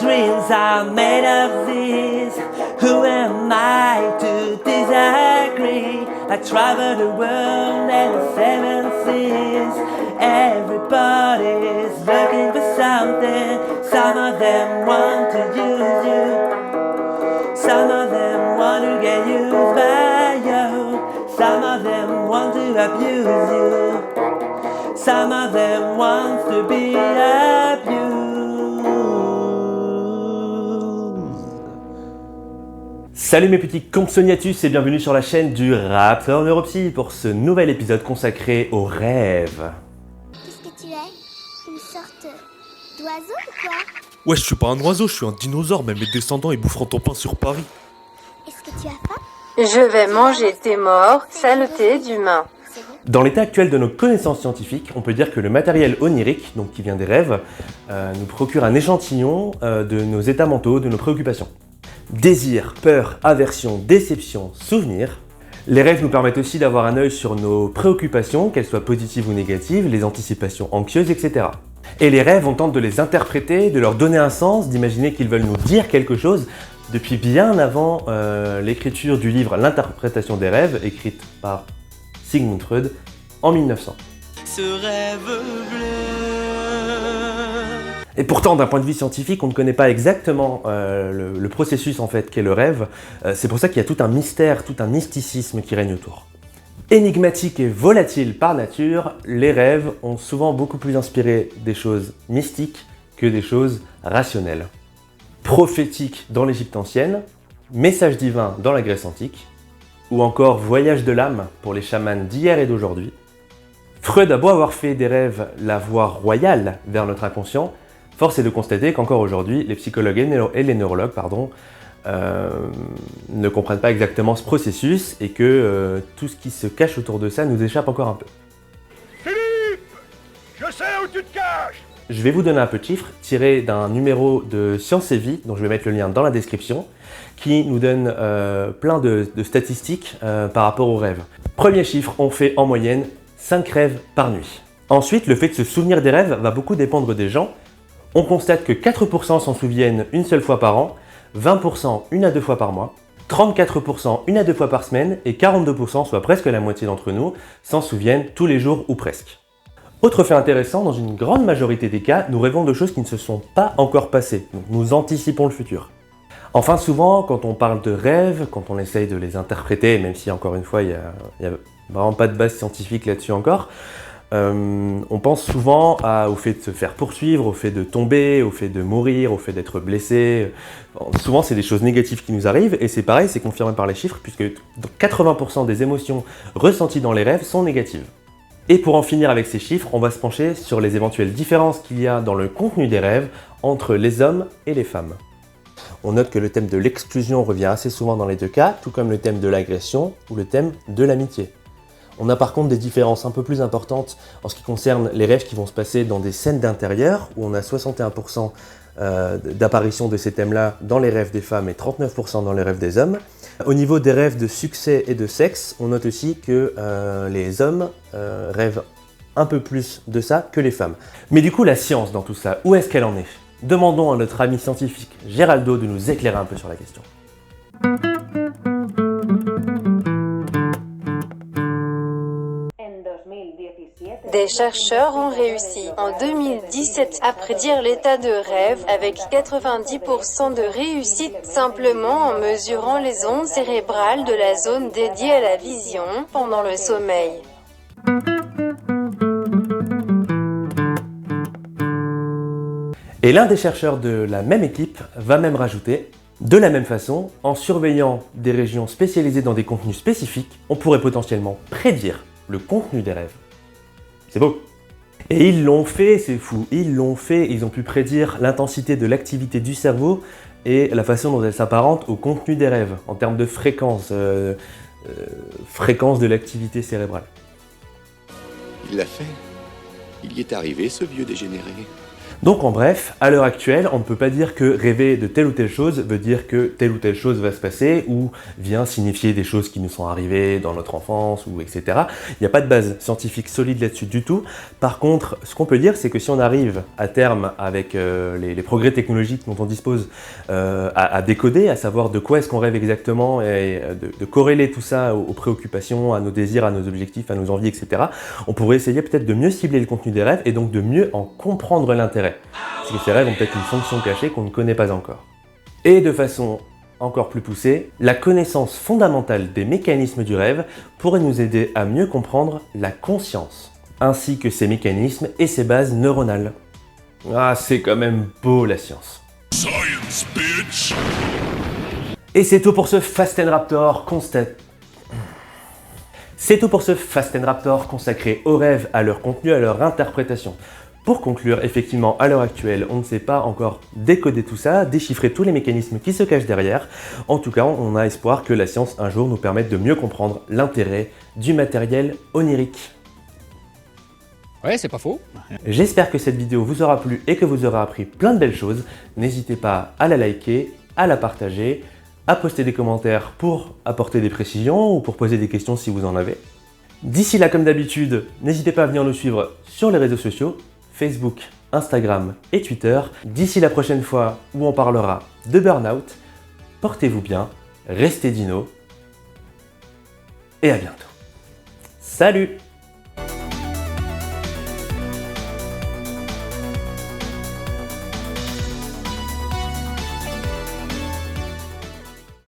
dreams are made of this. Who am I to disagree? I travel the world and the seven seas. Everybody's looking for something. Some of them want to use you. Some of them want to get used by you. Some of them want to abuse you. Some of them want to be abused. Salut mes petits compsognatus et bienvenue sur la chaîne du Raptor Neuropsy pour ce nouvel épisode consacré aux rêves. Qu'est-ce que tu es? Une sorte d'oiseau ou quoi? Ouais, je suis pas un oiseau, je suis un dinosaure, mais mes descendants ils boufferont ton pain sur Paris. Est-ce que tu as faim? Je vais manger tes morts, saleté d'humain. Dans l'état actuel de nos connaissances scientifiques, on peut dire que le matériel onirique, donc qui vient des rêves, nous procure un échantillon de nos états mentaux, de nos préoccupations. Désir, peur, aversion, déception, souvenir. Les rêves nous permettent aussi d'avoir un œil sur nos préoccupations, qu'elles soient positives ou négatives, les anticipations anxieuses, etc. Et les rêves, on tente de les interpréter, de leur donner un sens, d'imaginer qu'ils veulent nous dire quelque chose, depuis bien avant l'écriture du livre L'interprétation des rêves, écrite par Sigmund Freud en 1900. Ce rêve bleu. Et pourtant, d'un point de vue scientifique, on ne connaît pas exactement le processus en fait qu'est le rêve. C'est pour ça qu'il y a tout un mystère, tout un mysticisme qui règne autour. Énigmatiques et volatiles par nature, les rêves ont souvent beaucoup plus inspiré des choses mystiques que des choses rationnelles. Prophétique dans l'Égypte ancienne, message divin dans la Grèce antique, ou encore voyage de l'âme pour les chamans d'hier et d'aujourd'hui. Freud a beau avoir fait des rêves la voie royale vers notre inconscient, force est de constater qu'encore aujourd'hui, les psychologues et les neurologues ne comprennent pas exactement ce processus et que tout ce qui se cache autour de ça nous échappe encore un peu. Philippe, je sais où tu te caches. Je vais vous donner un peu de chiffres tirés d'un numéro de Science et Vie, dont je vais mettre le lien dans la description, qui nous donne plein de statistiques par rapport aux rêves. Premier chiffre, on fait en moyenne 5 rêves par nuit. Ensuite, le fait de se souvenir des rêves va beaucoup dépendre des gens. On constate que 4% s'en souviennent une seule fois par an, 20% une à deux fois par mois, 34% une à deux fois par semaine et 42%, soit presque la moitié d'entre nous, s'en souviennent tous les jours ou presque. Autre fait intéressant, dans une grande majorité des cas, nous rêvons de choses qui ne se sont pas encore passées, donc nous anticipons le futur. Enfin, souvent, quand on parle de rêves, quand on essaye de les interpréter, même si encore une fois, il n'y a vraiment pas de base scientifique là-dessus encore, on pense souvent au fait de se faire poursuivre, au fait de tomber, au fait de mourir, au fait d'être blessé. Souvent, c'est des choses négatives qui nous arrivent, et c'est pareil, c'est confirmé par les chiffres, puisque 80% des émotions ressenties dans les rêves sont négatives. Et pour en finir avec ces chiffres, on va se pencher sur les éventuelles différences qu'il y a dans le contenu des rêves entre les hommes et les femmes. On note que le thème de l'exclusion revient assez souvent dans les deux cas, tout comme le thème de l'agression ou le thème de l'amitié. On a par contre des différences un peu plus importantes en ce qui concerne les rêves qui vont se passer dans des scènes d'intérieur, où on a 61% d'apparition de ces thèmes-là dans les rêves des femmes et 39% dans les rêves des hommes. Au niveau des rêves de succès et de sexe, on note aussi que les hommes rêvent un peu plus de ça que les femmes. Mais du coup, la science dans tout ça, où est-ce qu'elle en est? Demandons à notre ami scientifique Géraldo de nous éclairer un peu sur la question. Des chercheurs ont réussi en 2017 à prédire l'état de rêve avec 90% de réussite simplement en mesurant les ondes cérébrales de la zone dédiée à la vision pendant le sommeil. Et l'un des chercheurs de la même équipe va même rajouter: de la même façon, en surveillant des régions spécialisées dans des contenus spécifiques, on pourrait potentiellement prédire le contenu des rêves. C'est beau. Et ils l'ont fait, c'est fou, ils l'ont fait, ils ont pu prédire l'intensité de l'activité du cerveau et la façon dont elle s'apparente au contenu des rêves, en termes de fréquence de l'activité cérébrale. Il l'a fait. Il y est arrivé, ce vieux dégénéré. Donc en bref, à l'heure actuelle, on ne peut pas dire que rêver de telle ou telle chose veut dire que telle ou telle chose va se passer ou vient signifier des choses qui nous sont arrivées dans notre enfance ou etc. Il n'y a pas de base scientifique solide là-dessus du tout. Par contre, ce qu'on peut dire, c'est que si on arrive à terme avec les progrès technologiques dont on dispose à décoder, à savoir de quoi est-ce qu'on rêve exactement et de corréler tout ça aux préoccupations, à nos désirs, à nos objectifs, à nos envies, etc., on pourrait essayer peut-être de mieux cibler le contenu des rêves et donc de mieux en comprendre l'intérêt. Parce que ces rêves ont peut-être une fonction cachée qu'on ne connaît pas encore. Et de façon encore plus poussée, la connaissance fondamentale des mécanismes du rêve pourrait nous aider à mieux comprendre la conscience, ainsi que ses mécanismes et ses bases neuronales. Ah, c'est quand même beau la science. Science, bitch! Et c'est tout pour ce Fast & Raptor C'est tout pour ce Fast & Raptor consacré aux rêves, à leur contenu, à leur interprétation. Pour conclure, effectivement, à l'heure actuelle, on ne sait pas encore décoder tout ça, déchiffrer tous les mécanismes qui se cachent derrière. En tout cas, on a espoir que la science un jour nous permette de mieux comprendre l'intérêt du matériel onirique. Ouais, c'est pas faux. J'espère que cette vidéo vous aura plu et que vous aurez appris plein de belles choses. N'hésitez pas à la liker, à la partager, à poster des commentaires pour apporter des précisions ou pour poser des questions si vous en avez. D'ici là, comme d'habitude, n'hésitez pas à venir nous suivre sur les réseaux sociaux, Facebook, Instagram et Twitter. D'ici la prochaine fois où on parlera de burn-out, portez-vous bien, restez dino et à bientôt. Salut!